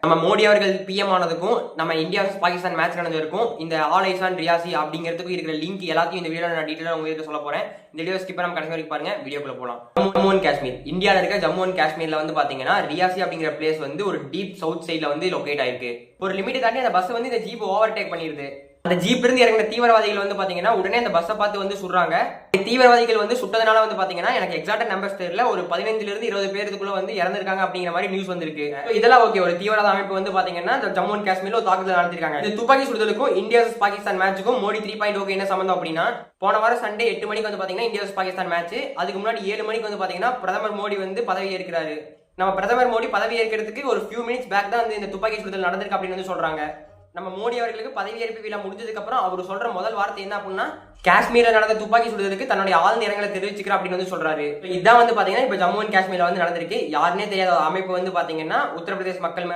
நம்ம மோடி அவர்கள் பிஎம் ஆனதுக்கும் நம்ம இந்தியா பாகிஸ்தான் மேட்ச் நடந்திருக்கும் இந்த ஆல் ஐசான் ரியாசி அப்படிங்கிறதுக்கும் இருக்கிற லிங்க் எல்லாத்தையும் இந்த வீடியோ நான் டீட்டெயிலாக உங்களுக்கு சொல்ல போறேன். இந்த வீடியோ ஸ்கிப் பண்ணாம கடைசி வரைக்கும் பாருங்க. வீடியோக்குள்ள போலாம். ஜம்மு அண்ட் காஷ்மீர் இந்தியாவில் இருக்க ஜம்மு அண்ட் காஷ்மீர்ல வந்து பாத்தீங்கன்னா ரியாசி அப்படிங்கிற பிளேஸ் வந்து ஒரு டீப் சவுத் சைட்ல வந்து லொகேட் ஆயிருக்கு. ஒரு லிமிட் தாண்டி அந்த பஸ் வந்து இந்த ஜீப் ஓவர்டேக் பண்ணிருது. அந்த ஜீப் இருந்து இறங்கின தீவிரவாதிகள் வந்து பாத்தீங்கன்னா உடனே அந்த பஸ்ஸை பார்த்து வந்து சுடுறாங்க. தீவிரவாதிகள் வந்து சுட்டதுனால வந்து பாத்தீங்கன்னா எனக்கு எக்ஸாக்ட் நம்பர்ஸ் தெரியல, ஒரு 15 இருந்து 20 பேருக்குள்ள வந்து இறந்திருக்காங்க அப்படிங்கிற மாதிரி நியூஸ் வந்திருக்கு. இதெல்லாம் ஓகே, ஒரு தீவிரவாத அமைப்பு வந்து பாத்தீங்கன்னா ஜம்மு அண்ட் காஷ்மீர்ல ஒரு தாக்குதல் நடத்திருக்காங்க. இந்த துப்பாக்கி சுடுதலுக்கும் இந்தியா பாகிஸ்தான் மேட்சுக்கும் மோடி 3.0 என்ன சம்பந்தம் அப்படின்னா, போன வாரம் சண்டே 8 மணிக்கு வந்து பாத்தீங்கன்னா இந்தியா பாகிஸ்தான் மேட்ச். அதுக்கு முன்னாடி 7 மணிக்கு வந்து பாத்தீங்கன்னா பிரதமர் மோடி வந்து பதவி ஏற்கிறாரு. நம்ம பிரதமர் மோடி பதவி ஏற்கிறதுக்கு ஒரு ஃபியூ மினிட்ஸ் பேக் தான் இந்த துப்பாக்கி சுடுதல் நடந்திருக்கு அப்படின்னு வந்து சொல்றாங்க. நம்ம மோடி அவர்களுக்கு பதவியேற்பு விழா முடிஞ்சதுக்கு அப்புறம் அவர் சொல்ற முதல் வார்த்தை என்ன அப்படின்னா, காஷ்மீர்ல நடந்த துப்பாக்கி சுடுறதுக்கு தன்னுடைய ஆழ்ந்த இரங்கலை தெரிவிச்சுக்கிறேன் அப்படின்னு வந்து சொல்றாரு. இதான் வந்து பாத்தீங்கன்னா இப்ப ஜம்மு அண்ட் காஷ்மீர்ல வந்து நடந்திருக்கு. யாருன்னே தெரியாத அமைப்பு வந்து பாத்தீங்கன்னா உத்தரப்பிரதேச மக்கள்